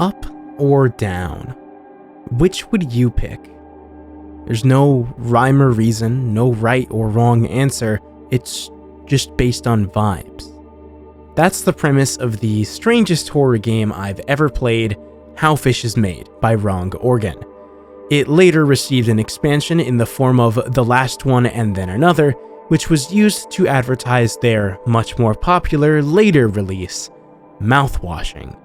Up or down? Which would you pick? There's no rhyme or reason, no right or wrong answer, it's just based on vibes. That's the premise of the strangest horror game I've ever played, How Fish is Made by Wrong Organ. It later received an expansion in the form of The Last One and Then Another, which was used to advertise their much more popular later release, Mouthwashing.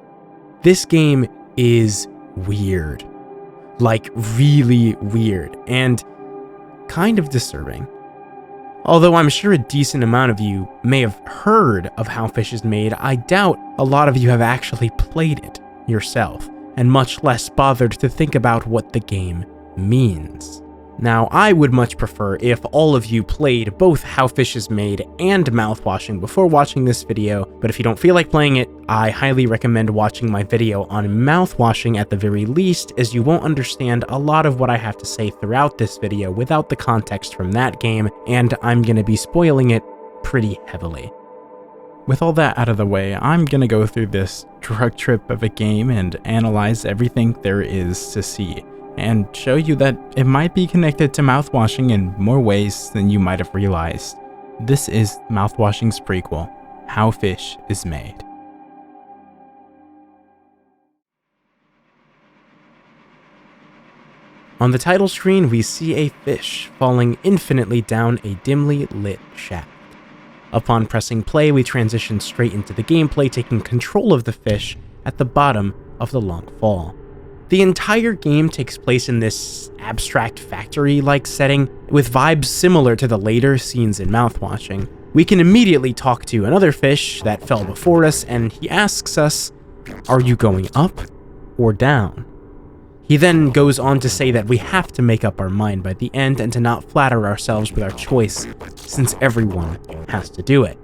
This game is weird. Like really weird, and kind of disturbing. Although I'm sure a decent amount of you may have heard of How Fish is Made, I doubt a lot of you have actually played it yourself, and much less bothered to think about what the game means. Now, I would much prefer if all of you played both How Fish is Made and Mouthwashing before watching this video, but if you don't feel like playing it, I highly recommend watching my video on Mouthwashing at the very least, as you won't understand a lot of what I have to say throughout this video without the context from that game, and I'm gonna be spoiling it pretty heavily. With all that out of the way, I'm gonna go through this drug trip of a game and analyze everything there is to see, and show you that it might be connected to Mouthwashing in more ways than you might have realized. This is Mouthwashing's prequel, How Fish is Made. On the title screen, we see a fish falling infinitely down a dimly lit shaft. Upon pressing play, we transition straight into the gameplay, taking control of the fish at the bottom of the long fall. The entire game takes place in this abstract factory-like setting, with vibes similar to the later scenes in Mouthwashing. We can immediately talk to another fish that fell before us, and he asks us, "Are you going up or down?" He then goes on to say that we have to make up our mind by the end and to not flatter ourselves with our choice, since everyone has to do it.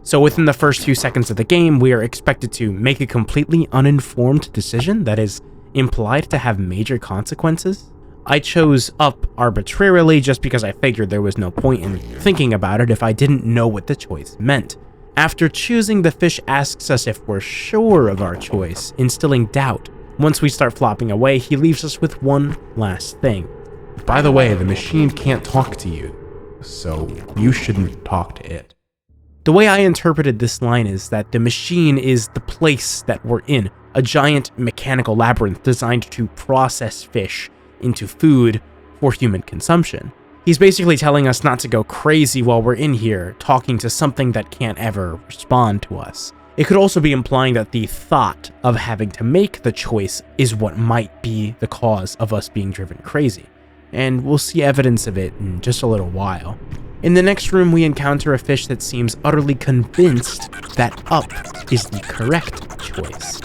So within the first few seconds of the game, we are expected to make a completely uninformed decision that is implied to have major consequences. I chose up arbitrarily just because I figured there was no point in thinking about it if I didn't know what the choice meant. After choosing, the fish asks us if we're sure of our choice, instilling doubt. Once we start flopping away, he leaves us with one last thing. "By the way, the machine can't talk to you, so you shouldn't talk to it." The way I interpreted this line is that the machine is the place that we're in, a giant mechanical labyrinth designed to process fish into food for human consumption. He's basically telling us not to go crazy while we're in here, talking to something that can't ever respond to us. It could also be implying that the thought of having to make the choice is what might be the cause of us being driven crazy, and we'll see evidence of it in just a little while. In the next room, we encounter a fish that seems utterly convinced that up is the correct choice.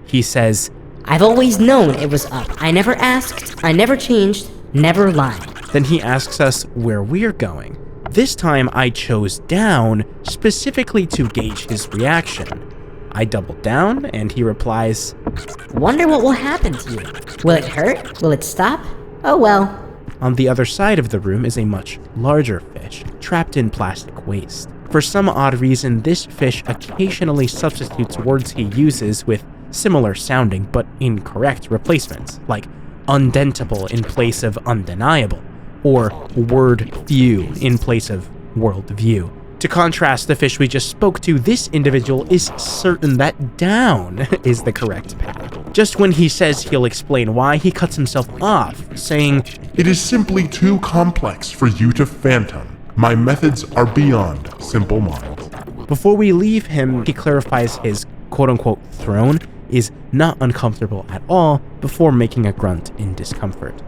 He says, "I've always known it was up. I never asked, I never changed, never lied." Then he asks us where we're going. This time I chose down, specifically to gauge his reaction. I double down, and he replies, "Wonder what will happen to you. Will it hurt? Will it stop? Oh well." On the other side of the room is a much larger fish, trapped in plastic waste. For some odd reason, this fish occasionally substitutes words he uses with similar sounding but incorrect replacements, like undentable in place of undeniable, or word view in place of world view. To contrast the fish we just spoke to, this individual is certain that down is the correct path. Just when he says he'll explain why, he cuts himself off, saying, "It is simply too complex for you to fathom. My methods are beyond simple minds." Before we leave him, he clarifies his quote-unquote throne is not uncomfortable at all before making a grunt in discomfort.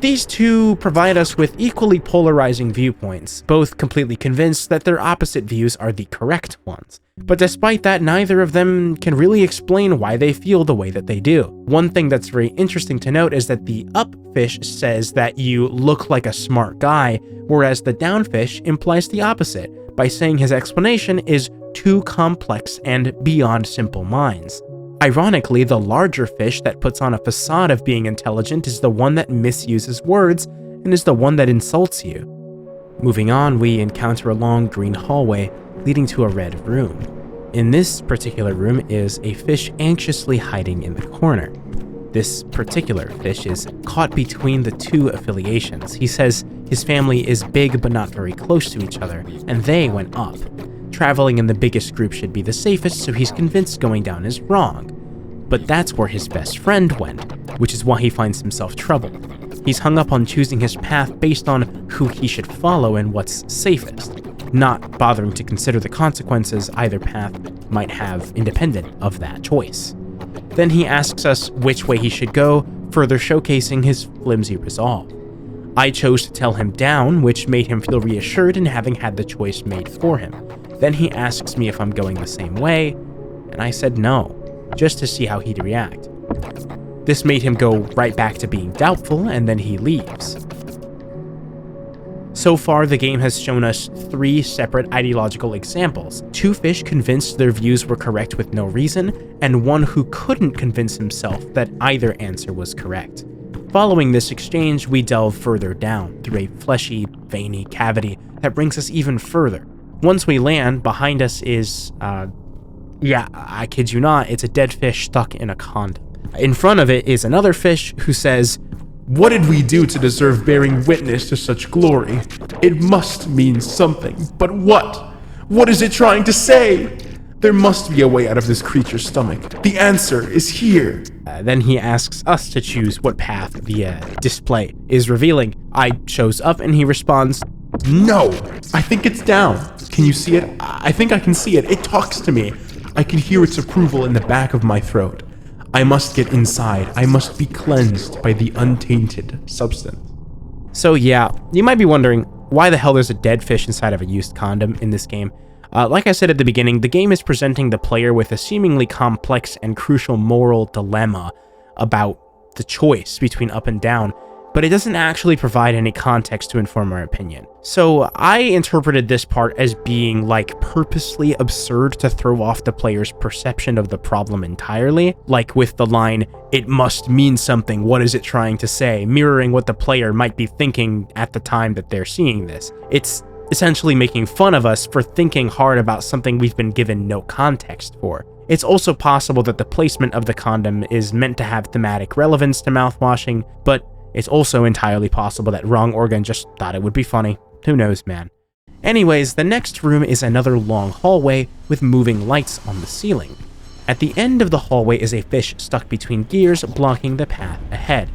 These two provide us with equally polarizing viewpoints, both completely convinced that their opposite views are the correct ones. But despite that, neither of them can really explain why they feel the way that they do. One thing that's very interesting to note is that the up fish says that you look like a smart guy, whereas the down fish implies the opposite, by saying his explanation is too complex and beyond simple minds. Ironically, the larger fish that puts on a facade of being intelligent is the one that misuses words and is the one that insults you. Moving on, we encounter a long green hallway leading to a red room. In this particular room is a fish anxiously hiding in the corner. This particular fish is caught between the two affiliations. He says his family is big but not very close to each other, and they went up. Traveling in the biggest group should be the safest, so he's convinced going down is wrong. But that's where his best friend went, which is why he finds himself troubled. He's hung up on choosing his path based on who he should follow and what's safest, not bothering to consider the consequences either path might have independent of that choice. Then he asks us which way he should go, further showcasing his flimsy resolve. I chose to tell him down, which made him feel reassured in having had the choice made for him. Then he asks me if I'm going the same way, and I said no, just to see how he'd react. This made him go right back to being doubtful, and then he leaves. So far, the game has shown us 3 separate ideological examples. 2 fish convinced their views were correct with no reason, and 1 who couldn't convince himself that either answer was correct. Following this exchange, we delve further down, through a fleshy, veiny cavity that brings us even further. Once we land, behind us is, yeah, I kid you not, it's a dead fish stuck in a condom. In front of it is another fish who says, "What did we do to deserve bearing witness to such glory? It must mean something, but what? What is it trying to say? There must be a way out of this creature's stomach. The answer is here." Then he asks us to choose what path the display is revealing. I chose up and he responds, "No, I think it's down. Can you see it? I think I can see it. It talks to me. I can hear its approval in the back of my throat. I must get inside. I must be cleansed by the untainted substance." So yeah, you might be wondering why the hell there's a dead fish inside of a used condom in this game. Like I said at the beginning, the game is presenting the player with a seemingly complex and crucial moral dilemma about the choice between up and down, but it doesn't actually provide any context to inform our opinion. So I interpreted this part as being like purposely absurd to throw off the player's perception of the problem entirely, like with the line, "It must mean something, what is it trying to say?" mirroring what the player might be thinking at the time that they're seeing this. It's essentially making fun of us for thinking hard about something we've been given no context for. It's also possible that the placement of the condom is meant to have thematic relevance to mouthwashing, but it's also entirely possible that Wrong Organ just thought it would be funny. Who knows, man. Anyways, the next room is another long hallway with moving lights on the ceiling. At the end of the hallway is a fish stuck between gears, blocking the path ahead.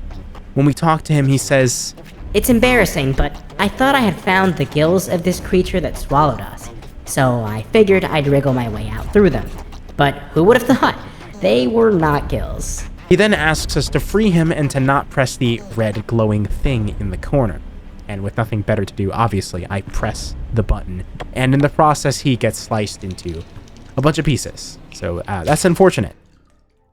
When we talk to him, he says, It's embarrassing, but I thought I had found the gills of this creature that swallowed us, so I figured I'd wriggle my way out through them. But who would have thought? They were not gills. He then asks us to free him and to not press the red glowing thing in the corner. And with nothing better to do, obviously, I press the button, and in the process, he gets sliced into a bunch of pieces. So that's unfortunate.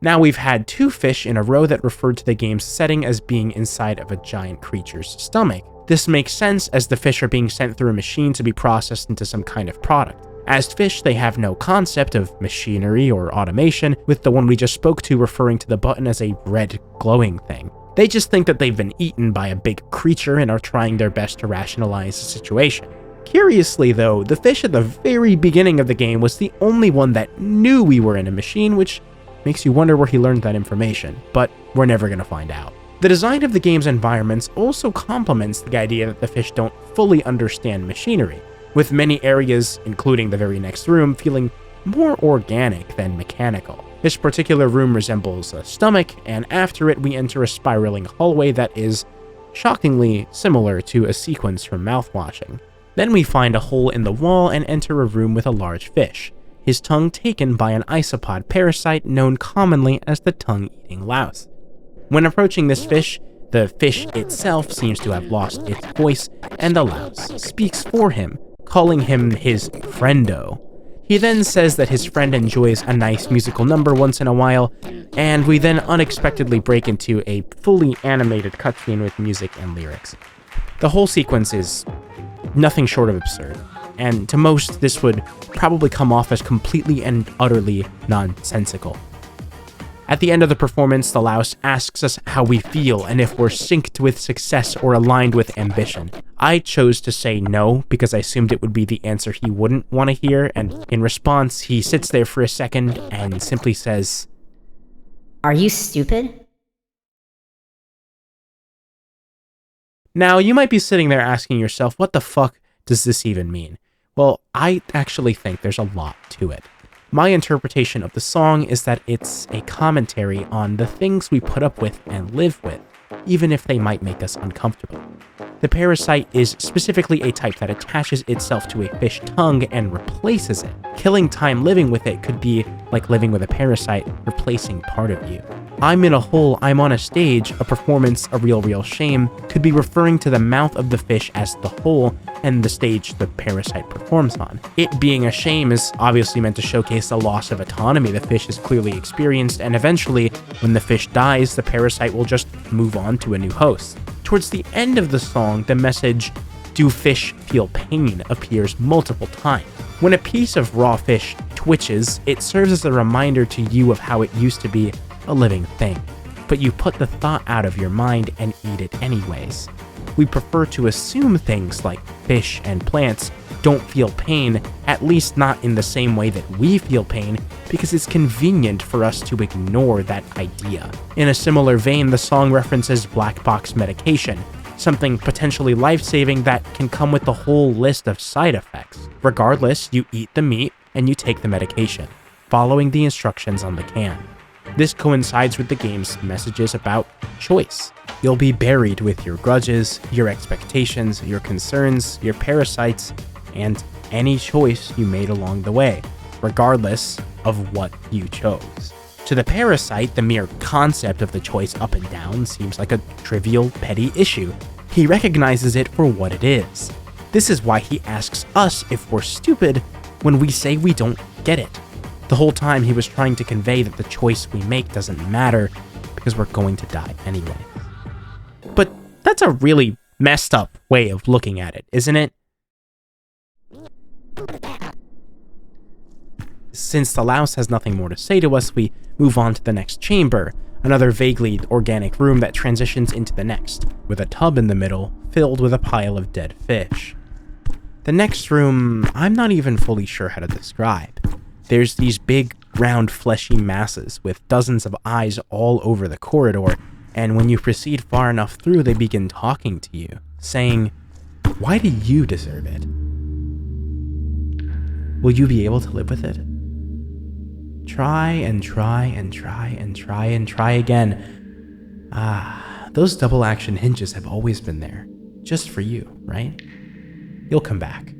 Now we've had 2 fish in a row that referred to the game's setting as being inside of a giant creature's stomach. This makes sense as the fish are being sent through a machine to be processed into some kind of product. As fish, they have no concept of machinery or automation, with the one we just spoke to referring to the button as a red glowing thing. They just think that they've been eaten by a big creature and are trying their best to rationalize the situation. Curiously though, the fish at the very beginning of the game was the only one that knew we were in a machine, which makes you wonder where he learned that information, but we're never gonna find out. The design of the game's environments also complements the idea that the fish don't fully understand machinery, with many areas, including the very next room, feeling more organic than mechanical. This particular room resembles a stomach, and after it we enter a spiraling hallway that is shockingly similar to a sequence from Mouthwashing. Then we find a hole in the wall and enter a room with a large fish, his tongue taken by an isopod parasite known commonly as the tongue-eating louse. When approaching this fish, the fish itself seems to have lost its voice, and the louse speaks for him, calling him his friendo. He then says that his friend enjoys a nice musical number once in a while, and we then unexpectedly break into a fully animated cutscene with music and lyrics. The whole sequence is nothing short of absurd, and to most this would probably come off as completely and utterly nonsensical. At the end of the performance, the louse asks us how we feel and if we're synced with success or aligned with ambition. I chose to say no because I assumed it would be the answer he wouldn't want to hear, and in response, he sits there for a second and simply says, "Are you stupid?" Now, you might be sitting there asking yourself, what the fuck does this even mean? Well, I actually think there's a lot to it. My interpretation of the song is that it's a commentary on the things we put up with and live with, even if they might make us uncomfortable. The parasite is specifically a type that attaches itself to a fish tongue and replaces it. Killing time living with it could be like living with a parasite, replacing part of you. I'm in a hole, I'm on a stage, a performance, a real shame, could be referring to the mouth of the fish as the hole and the stage the parasite performs on. It being a shame is obviously meant to showcase the loss of autonomy the fish has clearly experienced, and eventually, when the fish dies, the parasite will just move on to a new host. Towards the end of the song, the message, "Do fish feel pain?" appears multiple times. When a piece of raw fish twitches, it serves as a reminder to you of how it used to be a living thing, but you put the thought out of your mind and eat it anyways. We prefer to assume things like fish and plants don't feel pain, at least not in the same way that we feel pain, because it's convenient for us to ignore that idea. In a similar vein, the song references black box medication, something potentially life-saving that can come with a whole list of side effects. Regardless, you eat the meat and you take the medication, following the instructions on the can. This coincides with the game's messages about choice. You'll be buried with your grudges, your expectations, your concerns, your parasites, and any choice you made along the way, regardless of what you chose. To the parasite, the mere concept of the choice up and down seems like a trivial, petty issue. He recognizes it for what it is. This is why he asks us if we're stupid when we say we don't get it. The whole time he was trying to convey that the choice we make doesn't matter because we're going to die anyway. But that's a really messed up way of looking at it, isn't it? Since the louse has nothing more to say to us, we move on to the next chamber, another vaguely organic room that transitions into the next, with a tub in the middle filled with a pile of dead fish. The next room, I'm not even fully sure how to describe. There's these big, round, fleshy masses with dozens of eyes all over the corridor, and when you proceed far enough through, they begin talking to you, saying, "Why do you deserve it? Will you be able to live with it? Try and try and try and try and try again. Those double action hinges have always been there, just for you, right? You'll come back.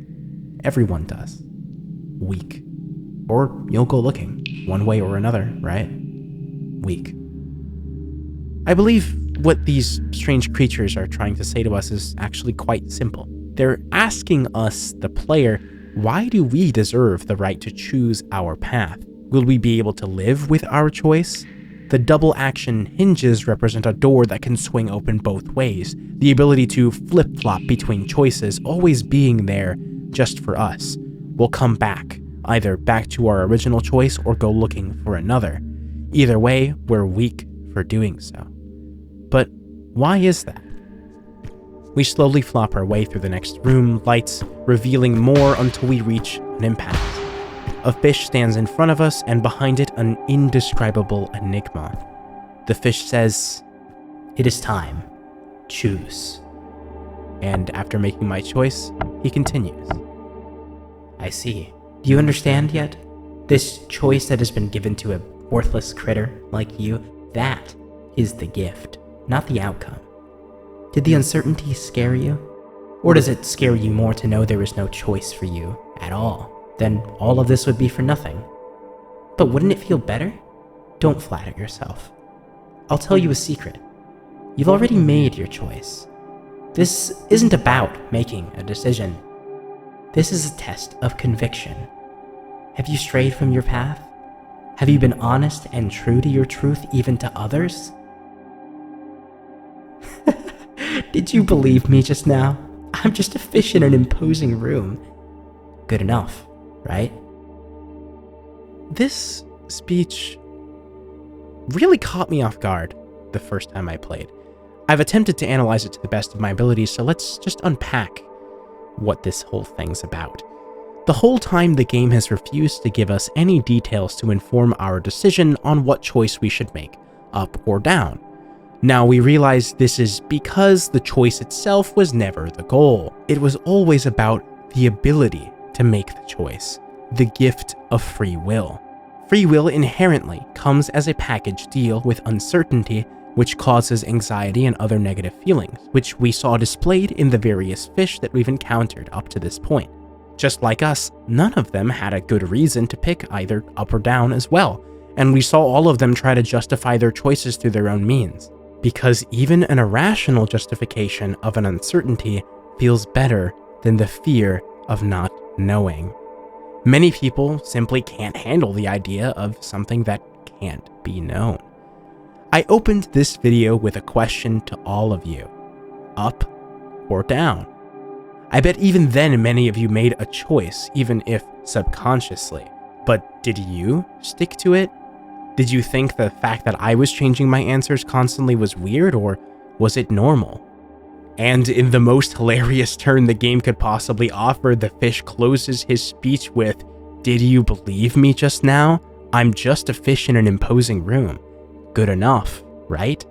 Everyone does. Weak. Or you'll go looking, one way or another, right? Weak." I believe what these strange creatures are trying to say to us is actually quite simple. They're asking us, the player, why do we deserve the right to choose our path? Will we be able to live with our choice? The double action hinges represent a door that can swing open both ways, the ability to flip-flop between choices always being there just for us. We'll come back, either back to our original choice or go looking for another. Either way, we're weak for doing so. But why is that? We slowly flop our way through the next room, lights revealing more until we reach an impasse. A fish stands in front of us, and behind it, an indescribable enigma. The fish says, "It is time. Choose." And after making my choice, he continues, "I see. Do you understand yet? This choice that has been given to a worthless critter like you, that is the gift, not the outcome. Did the uncertainty scare you? Or does it scare you more to know there is no choice for you at all? Then all of this would be for nothing. But wouldn't it feel better? Don't flatter yourself. I'll tell you a secret. You've already made your choice. This isn't about making a decision. This is a test of conviction. Have you strayed from your path? Have you been honest and true to your truth even to others?" Did you believe me just now? I'm just a fish in an imposing room. Good enough, right? This speech really caught me off guard the first time I played. I've attempted to analyze it to the best of my abilities, so let's just unpack what this whole thing's about. The whole time, the game has refused to give us any details to inform our decision on what choice we should make, up or down. Now, we realize this is because the choice itself was never the goal. It was always about the ability to make the choice, the gift of free will. Free will inherently comes as a package deal with uncertainty, which causes anxiety and other negative feelings, which we saw displayed in the various fish that we've encountered up to this point. Just like us, none of them had a good reason to pick either up or down as well, and we saw all of them try to justify their choices through their own means. Because even an irrational justification of an uncertainty feels better than the fear of not knowing. Many people simply can't handle the idea of something that can't be known. I opened this video with a question to all of you: up or down? I bet even then many of you made a choice, even if subconsciously. But did you stick to it? Did you think the fact that I was changing my answers constantly was weird, or was it normal? And in the most hilarious turn the game could possibly offer, the fish closes his speech with, "Did you believe me just now? I'm just a fish in an imposing room." Good enough, right?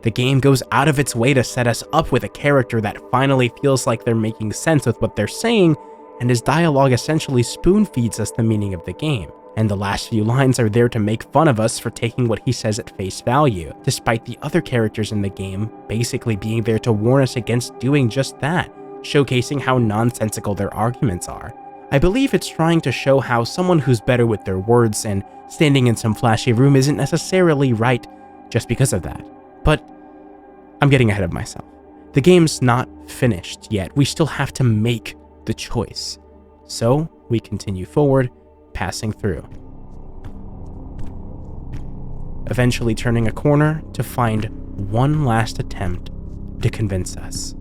The game goes out of its way to set us up with a character that finally feels like they're making sense with what they're saying, and his dialogue essentially spoon-feeds us the meaning of the game. And the last few lines are there to make fun of us for taking what he says at face value, despite the other characters in the game basically being there to warn us against doing just that, showcasing how nonsensical their arguments are. I believe it's trying to show how someone who's better with their words and standing in some flashy room isn't necessarily right just because of that. But I'm getting ahead of myself. The game's not finished yet. We still have to make the choice. So we continue forward, passing through, eventually turning a corner to find one last attempt to convince us.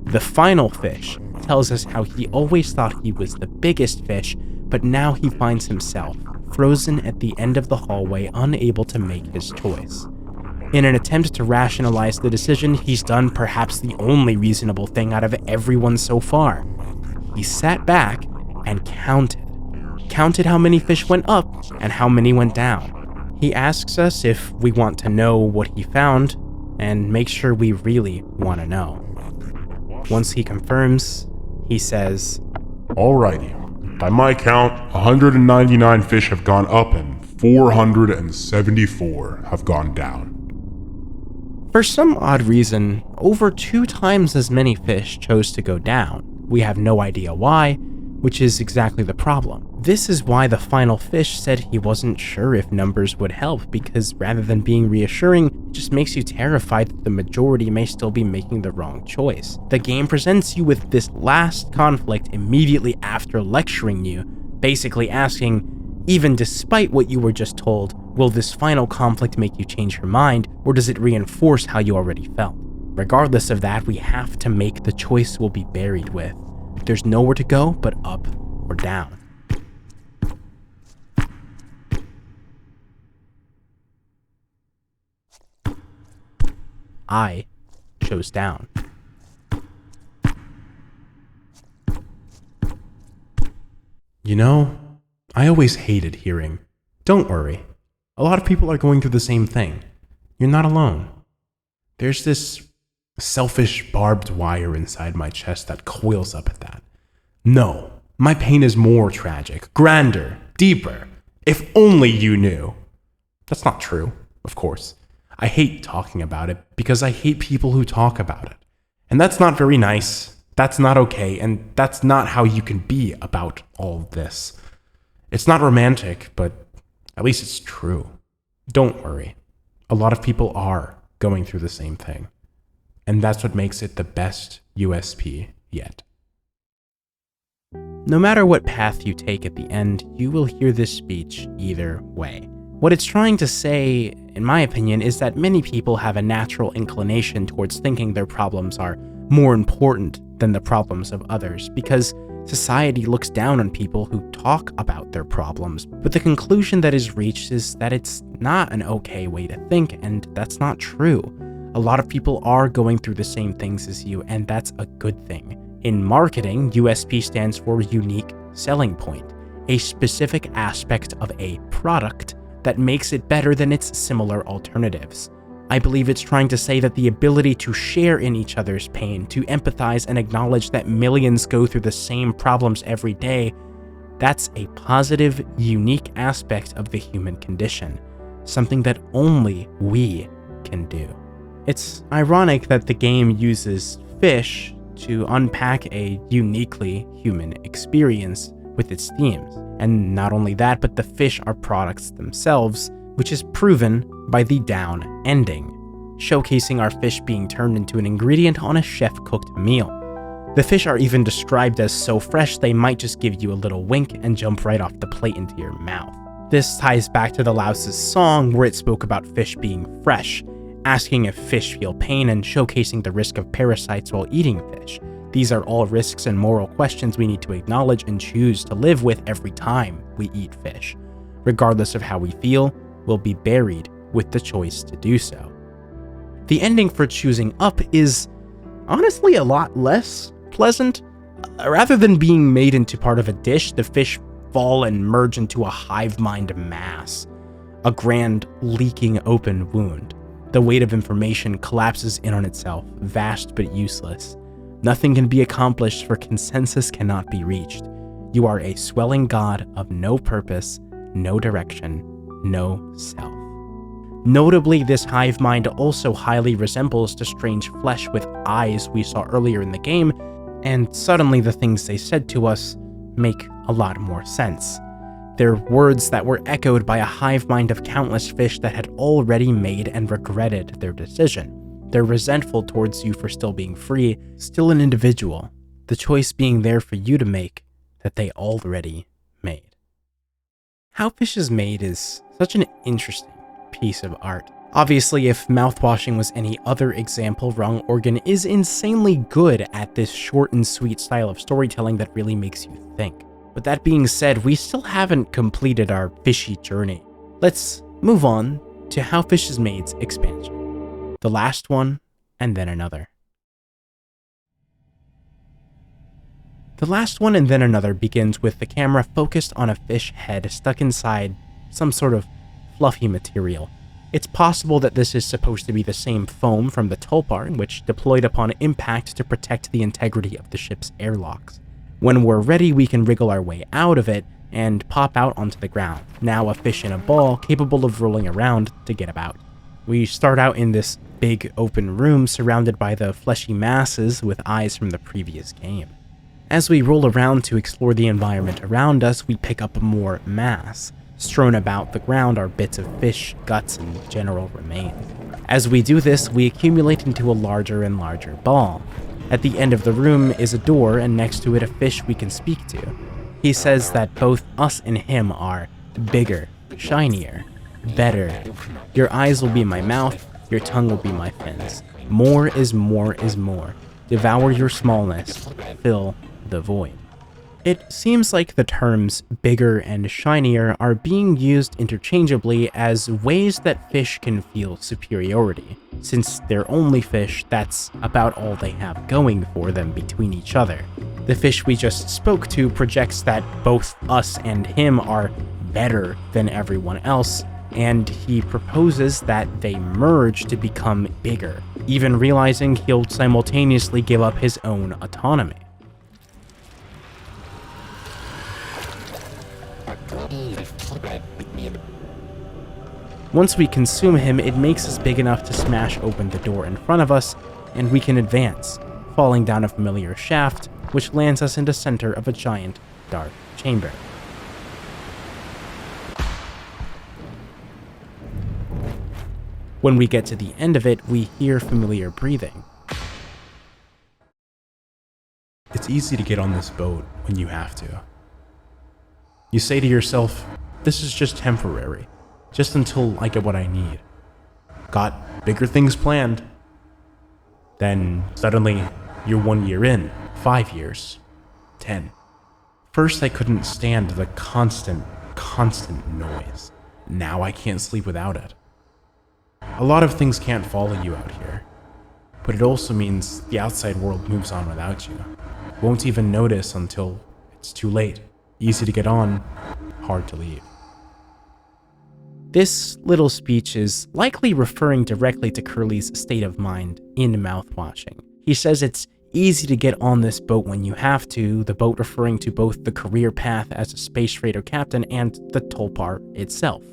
The final fish tells us how he always thought he was the biggest fish, but now he finds himself frozen at the end of the hallway, unable to make his choice. In an attempt to rationalize the decision, he's done perhaps the only reasonable thing out of everyone so far. He sat back and counted how many fish went up and how many went down. He asks us if we want to know what he found, and makes sure we really want to know. Once he confirms, he says, Alrighty, by my count, 199 fish have gone up and 474 have gone down. For some odd reason, over 2 times as many fish chose to go down. We have no idea why, which is exactly the problem. This is why the final fish said he wasn't sure if numbers would help, because rather than being reassuring, it just makes you terrified that the majority may still be making the wrong choice. The game presents you with this last conflict immediately after lecturing you, basically asking, even despite what you were just told, will this final conflict make you change your mind, or does it reinforce how you already felt? Regardless of that, we have to make the choice we'll be buried with. There's nowhere to go but up or down. I chose down. You know, I always hated hearing, "Don't worry. A lot of people are going through the same thing. You're not alone." There's this selfish barbed wire inside my chest that coils up at that. No, my pain is more tragic, grander, deeper. If only you knew. That's not true, of course. I hate talking about it because I hate people who talk about it. And that's not very nice. That's not okay, and that's not how you can be about all this. It's not romantic, but at least it's true. Don't worry. A lot of people are going through the same thing. And that's what makes it the best USP yet. No matter what path you take at the end, you will hear this speech either way. What it's trying to say, in my opinion, is that many people have a natural inclination towards thinking their problems are more important than the problems of others, because Society looks down on people who talk about their problems, but the conclusion that is reached is that it's not an okay way to think, and that's not true. A lot of people are going through the same things as you, and that's a good thing. In marketing, USP stands for unique selling point, a specific aspect of a product that makes it better than its similar alternatives. I believe it's trying to say that the ability to share in each other's pain, to empathize and acknowledge that millions go through the same problems every day, that's a positive, unique aspect of the human condition, something that only we can do. It's ironic that the game uses fish to unpack a uniquely human experience with its themes. And not only that, but the fish are products themselves, which is proven by the down ending, showcasing our fish being turned into an ingredient on a chef-cooked meal. The fish are even described as so fresh they might just give you a little wink and jump right off the plate into your mouth. This ties back to the Louse's song where it spoke about fish being fresh, asking if fish feel pain and showcasing the risk of parasites while eating fish. These are all risks and moral questions we need to acknowledge and choose to live with every time we eat fish. Regardless of how we feel, we'll be buried with the choice to do so. The ending for choosing up is honestly a lot less pleasant. Rather than being made into part of a dish, the fish fall and merge into a hive mind mass, a grand leaking open wound. The weight of information collapses in on itself, vast but useless. Nothing can be accomplished, for consensus cannot be reached. You are a swelling god of no purpose, no direction, no self. Notably, this hive mind also highly resembles the strange flesh with eyes we saw earlier in the game, and suddenly the things they said to us make a lot more sense. They're words that were echoed by a hive mind of countless fish that had already made and regretted their decision. They're resentful towards you for still being free, still an individual, the choice being there for you to make that they already made. How Fish is Made is such an interesting piece of art. Obviously, if Mouthwashing was any other example, Wrong Organ is insanely good at this short and sweet style of storytelling that really makes you think. With that being said, we still haven't completed our fishy journey. Let's move on to How Fish is Made's expansion. The last one, and then another. The last one and then another begins with the camera focused on a fish head stuck inside some sort of fluffy material. It's possible that this is supposed to be the same foam from the Tulpar, which deployed upon impact to protect the integrity of the ship's airlocks. When we're ready, we can wriggle our way out of it and pop out onto the ground, now a fish in a ball capable of rolling around to get about. We start out in this big open room surrounded by the fleshy masses with eyes from the previous game. As we roll around to explore the environment around us, we pick up more mass. Strewn about the ground are bits of fish, guts, and general remains. As we do this, we accumulate into a larger and larger ball. At the end of the room is a door, and next to it a fish we can speak to. He says that both us and him are bigger, shinier, better. Your eyes will be my mouth, your tongue will be my fins. More is more is more. Devour your smallness, fill the void. It seems like the terms bigger and shinier are being used interchangeably as ways that fish can feel superiority. Since they're only fish, that's about all they have going for them between each other. The fish we just spoke to projects that both us and him are better than everyone else, and he proposes that they merge to become bigger, even realizing he'll simultaneously give up his own autonomy. Once we consume him, it makes us big enough to smash open the door in front of us, and we can advance, falling down a familiar shaft, which lands us in the center of a giant, dark chamber. When we get to the end of it, we hear familiar breathing. It's easy to get on this boat when you have to. You say to yourself, this is just temporary, just until I get what I need. Got bigger things planned. Then suddenly you're 1 year in, 5 years, 10. First, I couldn't stand the constant noise. Now I can't sleep without it. A lot of things can't follow you out here, but it also means the outside world moves on without you. Won't even notice until it's too late. Easy to get on, hard to leave. This little speech is likely referring directly to Curly's state of mind in Mouthwashing. He says it's easy to get on this boat when you have to, the boat referring to both the career path as a space freighter captain and the Tulpar itself.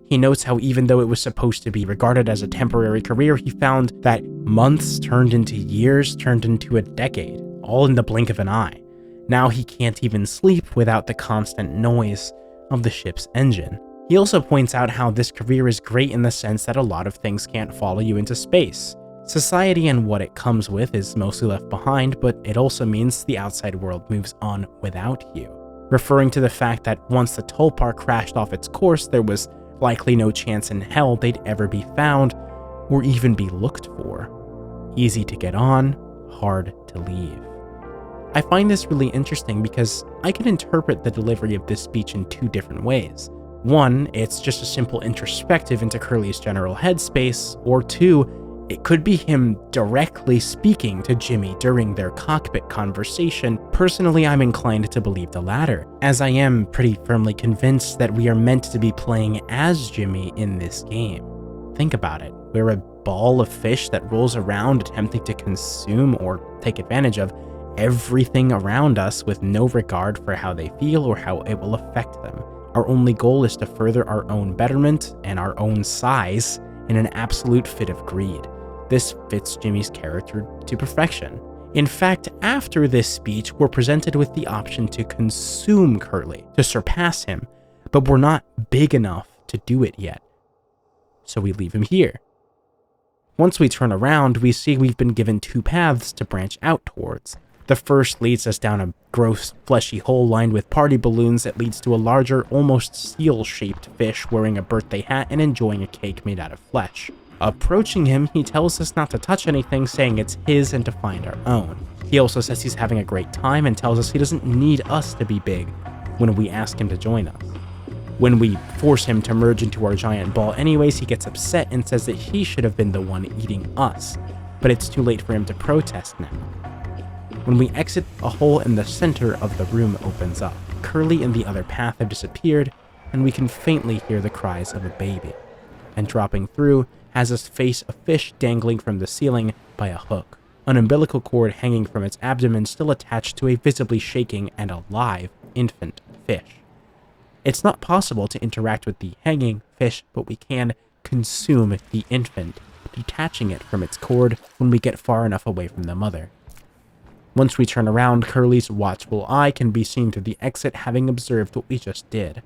He notes how even though it was supposed to be regarded as a temporary career, he found that months turned into years, turned into a decade, all in the blink of an eye. Now he can't even sleep without the constant noise of the ship's engine. He also points out how this career is great in the sense that a lot of things can't follow you into space. Society and what it comes with is mostly left behind, but it also means the outside world moves on without you. Referring to the fact that once the Tulpar crashed off its course, there was likely no chance in hell they'd ever be found or even be looked for. Easy to get on, hard to leave. I find this really interesting because I can interpret the delivery of this speech in two different ways. One, it's just a simple introspective into Curly's general headspace, or two, it could be him directly speaking to Jimmy during their cockpit conversation. Personally, I'm inclined to believe the latter, as I am pretty firmly convinced that we are meant to be playing as Jimmy in this game. Think about it, we're a ball of fish that rolls around attempting to consume or take advantage of everything around us with no regard for how they feel or how it will affect them. Our only goal is to further our own betterment and our own size in an absolute fit of greed. This fits Jimmy's character to perfection. In fact, after this speech, we're presented with the option to consume Curly, to surpass him, but we're not big enough to do it yet. So we leave him here. Once we turn around, we see we've been given two paths to branch out towards. The first leads us down a gross, fleshy hole lined with party balloons that leads to a larger, almost seal-shaped fish wearing a birthday hat and enjoying a cake made out of flesh. Approaching him, he tells us not to touch anything, saying it's his and to find our own. He also says he's having a great time and tells us he doesn't need us to be big when we ask him to join us. When we force him to merge into our giant ball anyways, he gets upset and says that he should have been the one eating us, but it's too late for him to protest now. When we exit, a hole in the center of the room opens up. Curly and the other path have disappeared, and we can faintly hear the cries of a baby. And dropping through has us face a fish dangling from the ceiling by a hook, an umbilical cord hanging from its abdomen still attached to a visibly shaking and alive infant fish. It's not possible to interact with the hanging fish, but we can consume the infant, detaching it from its cord when we get far enough away from the mother. Once we turn around, Curly's watchful eye can be seen through the exit, having observed what we just did.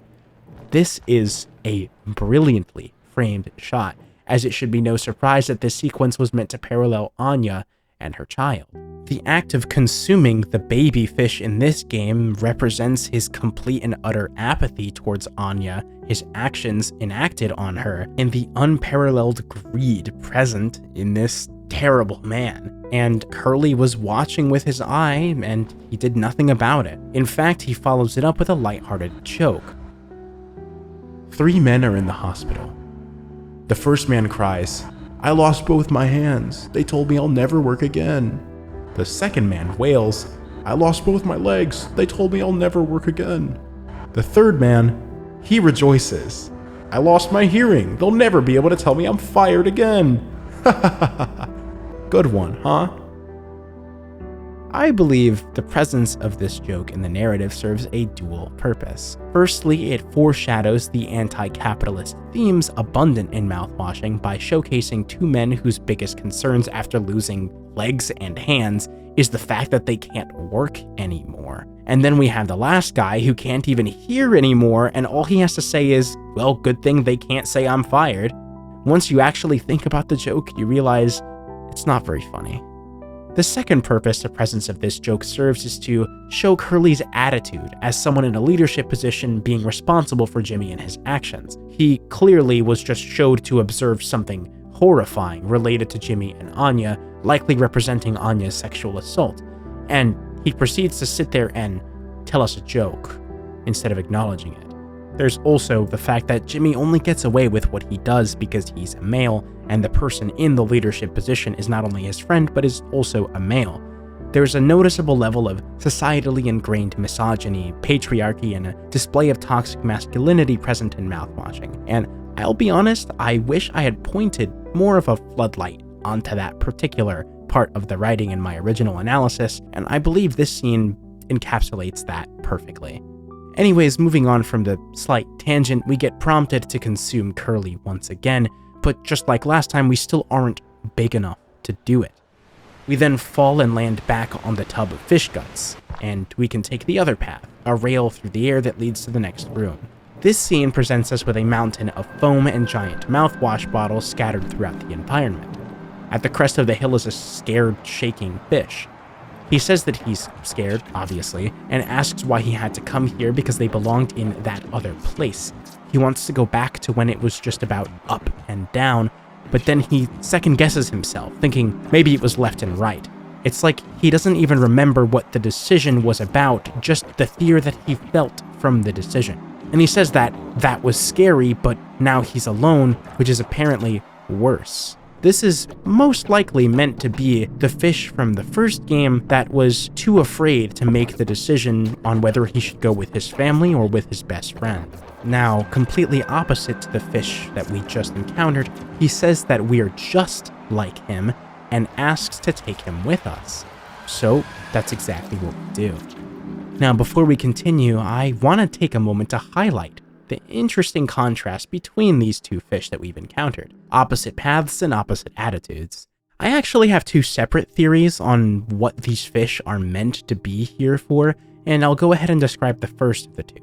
This is a brilliantly framed shot, as it should be no surprise that this sequence was meant to parallel Anya and her child. The act of consuming the baby fish in this game represents his complete and utter apathy towards Anya, his actions enacted on her, and the unparalleled greed present in this terrible man. And Curly was watching with his eye, and he did nothing about it. In fact, he follows it up with a lighthearted joke. 3 men are in the hospital. The first man cries, "I lost both my hands. They told me I'll never work again." The second man wails, "I lost both my legs. They told me I'll never work again." The third man, he rejoices, "I lost my hearing. They'll never be able to tell me I'm fired again." Good one, huh? I believe the presence of this joke in the narrative serves a dual purpose. Firstly, it foreshadows the anti-capitalist themes abundant in Mouthwashing by showcasing 2 men whose biggest concerns after losing legs and hands is the fact that they can't work anymore. And then we have the last guy who can't even hear anymore, and all he has to say is, well, good thing they can't say I'm fired. Once you actually think about the joke, you realize it's not very funny. The second purpose the presence of this joke serves is to show Curly's attitude as someone in a leadership position being responsible for Jimmy and his actions. He clearly was just showed to observe something horrifying related to Jimmy and Anya, likely representing Anya's sexual assault, and he proceeds to sit there and tell us a joke instead of acknowledging it. There's also the fact that Jimmy only gets away with what he does because he's a male, and the person in the leadership position is not only his friend, but is also a male. There's a noticeable level of societally ingrained misogyny, patriarchy, and a display of toxic masculinity present in Mouthwashing. And I'll be honest, I wish I had pointed more of a floodlight onto that particular part of the writing in my original analysis, and I believe this scene encapsulates that perfectly. Anyways, moving on from the slight tangent, we get prompted to consume Curly once again, but just like last time, we still aren't big enough to do it. We then fall and land back on the tub of fish guts, and we can take the other path, a rail through the air that leads to the next room. This scene presents us with a mountain of foam and giant mouthwash bottles scattered throughout the environment. At the crest of the hill is a scared, shaking fish. He says that he's scared, obviously, and asks why he had to come here because they belonged in that other place. He wants to go back to when it was just about up and down, but then he second guesses himself, thinking maybe it was left and right. It's like he doesn't even remember what the decision was about, just the fear that he felt from the decision. And he says that that was scary, but now he's alone, which is apparently worse. This is most likely meant to be the fish from the first game that was too afraid to make the decision on whether he should go with his family or with his best friend. Now, completely opposite to the fish that we just encountered, he says that we're just like him and asks to take him with us. So that's exactly what we do. Now, before we continue, I want to take a moment to highlight the interesting contrast between these two fish that we've encountered. Opposite paths and opposite attitudes. I actually have two separate theories on what these fish are meant to be here for, and I'll go ahead and describe the first of the two.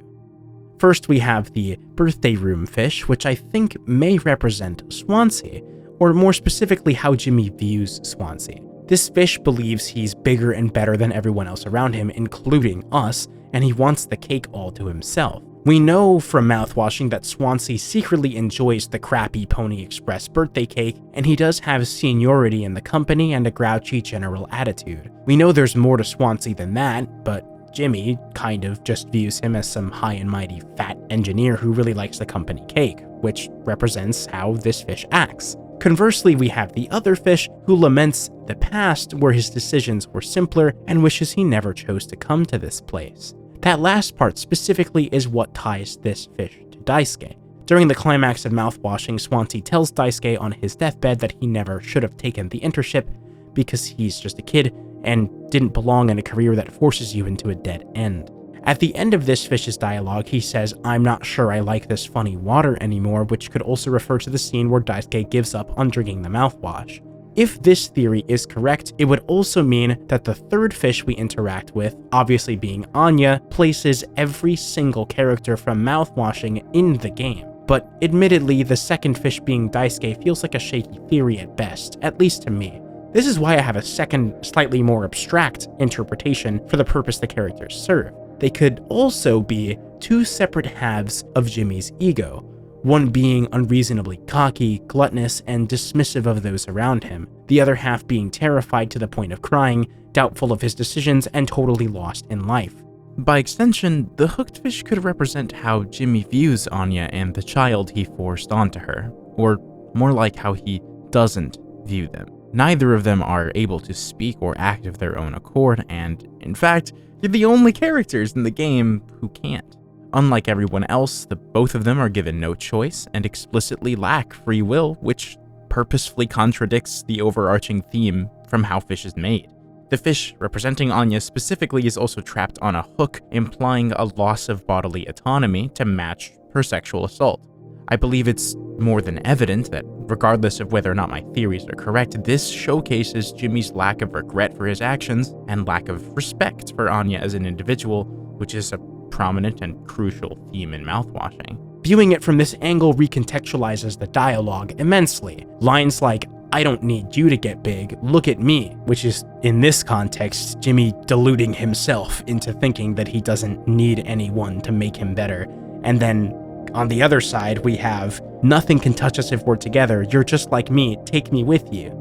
First, we have the birthday room fish, which I think may represent Swansea, or more specifically how Jimmy views Swansea. This fish believes he's bigger and better than everyone else around him, including us, and he wants the cake all to himself. We know from Mouthwashing that Swansea secretly enjoys the crappy Pony Express birthday cake, and he does have seniority in the company and a grouchy general attitude. We know there's more to Swansea than that, but Jimmy kind of just views him as some high and mighty fat engineer who really likes the company cake, which represents how this fish acts. Conversely, we have the other fish who laments the past where his decisions were simpler and wishes he never chose to come to this place. That last part specifically is what ties this fish to Daisuke. During the climax of Mouthwashing, Swansea tells Daisuke on his deathbed that he never should have taken the internship because he's just a kid and didn't belong in a career that forces you into a dead end. At the end of this fish's dialogue, he says, "I'm not sure I like this funny water anymore," which could also refer to the scene where Daisuke gives up on drinking the mouthwash. If this theory is correct, it would also mean that the third fish we interact with, obviously being Anya, places every single character from Mouthwashing in the game. But admittedly, the second fish being Daisuke feels like a shaky theory at best, at least to me. This is why I have a second, slightly more abstract interpretation for the purpose the characters serve. They could also be two separate halves of Jimmy's ego, one being unreasonably cocky, gluttonous, and dismissive of those around him, the other half being terrified to the point of crying, doubtful of his decisions, and totally lost in life. By extension, the hooked fish could represent how Jimmy views Anya and the child he forced onto her, or more like how he doesn't view them. Neither of them are able to speak or act of their own accord, and in fact, they're the only characters in the game who can't. Unlike everyone else, both of them are given no choice and explicitly lack free will, which purposefully contradicts the overarching theme from how fish is made. The fish representing Anya specifically is also trapped on a hook, implying a loss of bodily autonomy to match her sexual assault. I believe it's more than evident that, regardless of whether or not my theories are correct, this showcases Jimmy's lack of regret for his actions and lack of respect for Anya as an individual, which is a prominent and crucial theme in Mouthwashing. Viewing it from this angle recontextualizes the dialogue immensely. Lines like, "I don't need you to get big, look at me," which is, in this context, Jimmy deluding himself into thinking that he doesn't need anyone to make him better. And then, on the other side, we have, "Nothing can touch us if we're together, you're just like me, take me with you."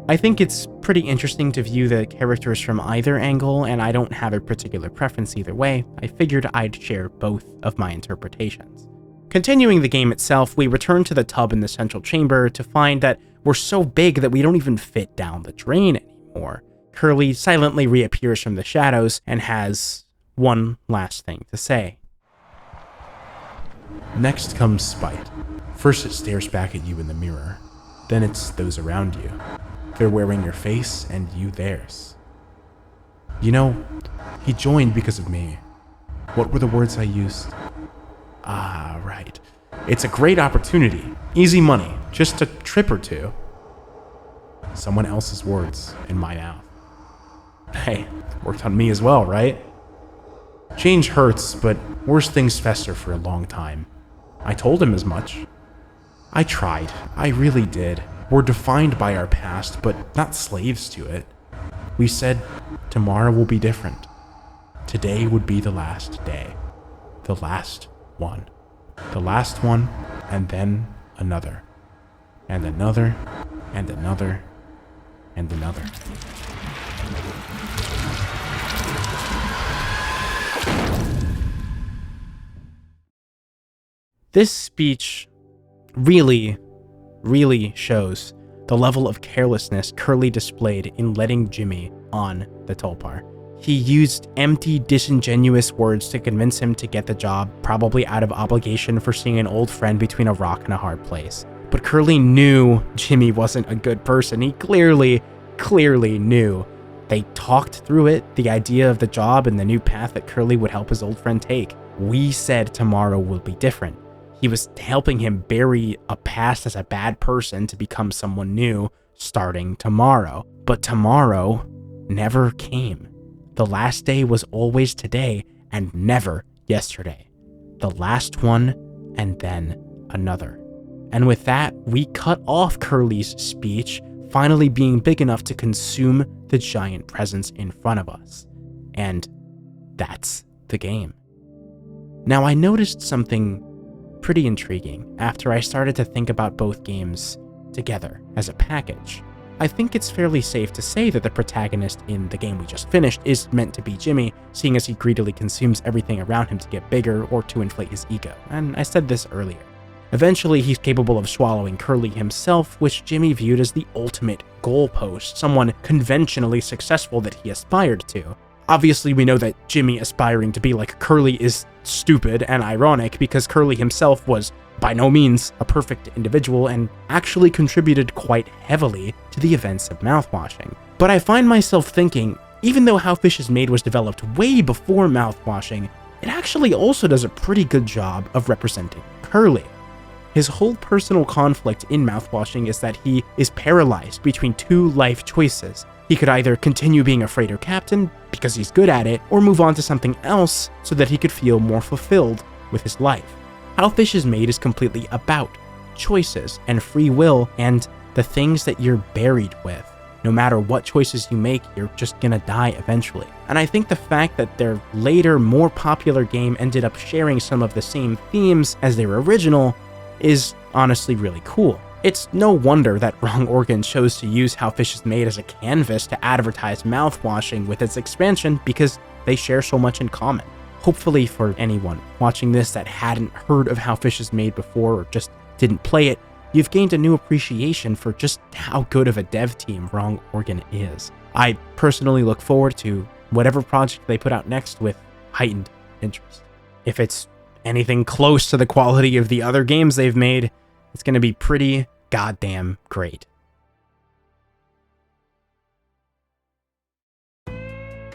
I think it's pretty interesting to view the characters from either angle, and I don't have a particular preference either way. I figured I'd share both of my interpretations. Continuing the game itself, we return to the tub in the central chamber to find that we're so big that we don't even fit down the drain anymore. Curly silently reappears from the shadows and has one last thing to say. Next comes spite. First it stares back at you in the mirror, then it's those around you. They're wearing your face and you theirs. You know, he joined because of me. What were the words I used? Ah, right. It's a great opportunity. Easy money. Just a trip or two. Someone else's words in my mouth. Hey, worked on me as well, right? Change hurts, but worse things fester for a long time. I told him as much. I tried. I really did. We're defined by our past, but not slaves to it. We said tomorrow will be different. Today would be the last day. The last one. The last one, and then another. And another, and another, and another. This speech really shows the level of carelessness Curly displayed in letting Jimmy on the Tulpar. He used empty, disingenuous words to convince him to get the job, probably out of obligation for seeing an old friend between a rock and a hard place. But Curly knew Jimmy wasn't a good person. He clearly knew. They talked through it, the idea of the job and the new path that Curly would help his old friend take. We said tomorrow will be different. He was helping him bury a past as a bad person to become someone new starting tomorrow. But tomorrow never came. The last day was always today and never yesterday. The last one and then another. And with that, we cut off Curly's speech, finally being big enough to consume the giant presence in front of us. And that's the game. Now, I noticed something pretty intriguing after I started to think about both games together as a package. I think it's fairly safe to say that the protagonist in the game we just finished is meant to be Jimmy, seeing as he greedily consumes everything around him to get bigger or to inflate his ego, and I said this earlier. Eventually, he's capable of swallowing Curly himself, which Jimmy viewed as the ultimate goalpost, someone conventionally successful that he aspired to. Obviously, we know that Jimmy aspiring to be like Curly is stupid and ironic because Curly himself was by no means a perfect individual and actually contributed quite heavily to the events of Mouthwashing. But I find myself thinking, even though How Fish is Made was developed way before Mouthwashing, it actually also does a pretty good job of representing Curly. His whole personal conflict in Mouthwashing is that he is paralyzed between two life choices. He could either continue being a freighter captain because he's good at it, or move on to something else so that he could feel more fulfilled with his life. How Fish is Made is completely about choices and free will and the things that you're buried with. No matter what choices you make, you're just gonna die eventually. And I think the fact that their later, more popular game ended up sharing some of the same themes as their original is honestly really cool. It's no wonder that Wrong Organ chose to use How Fish is Made as a canvas to advertise Mouthwashing with its expansion because they share so much in common. Hopefully for anyone watching this that hadn't heard of How Fish is Made before or just didn't play it, you've gained a new appreciation for just how good of a dev team Wrong Organ is. I personally look forward to whatever project they put out next with heightened interest. If it's anything close to the quality of the other games they've made, it's going to be pretty goddamn great.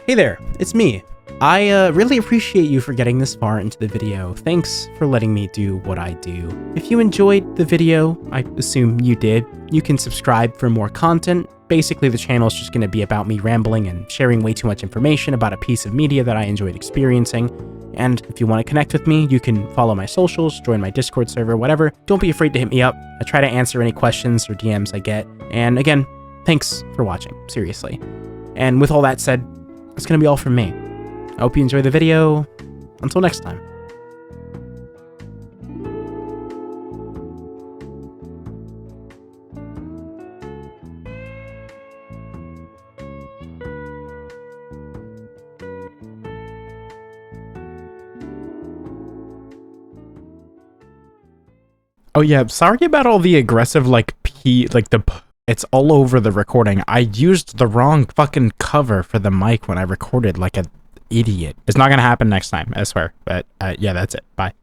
Hey there, it's me. I really appreciate you for getting this far into the video. Thanks for letting me do what I do. If you enjoyed the video, I assume you did, you can subscribe for more content. Basically, the channel is just going to be about me rambling and sharing way too much information about a piece of media that I enjoyed experiencing. And if you want to connect with me, you can follow my socials, join my Discord server, whatever. Don't be afraid to hit me up. I try to answer any questions or DMs I get. And again, thanks for watching, seriously. And with all that said, that's going to be all from me. I hope you enjoy the video. Until next time. Oh yeah, sorry about all the aggressive it's all over the recording. I used the wrong fucking cover for the mic when I recorded like an idiot. It's not gonna happen next time, I swear. But yeah, that's it. Bye.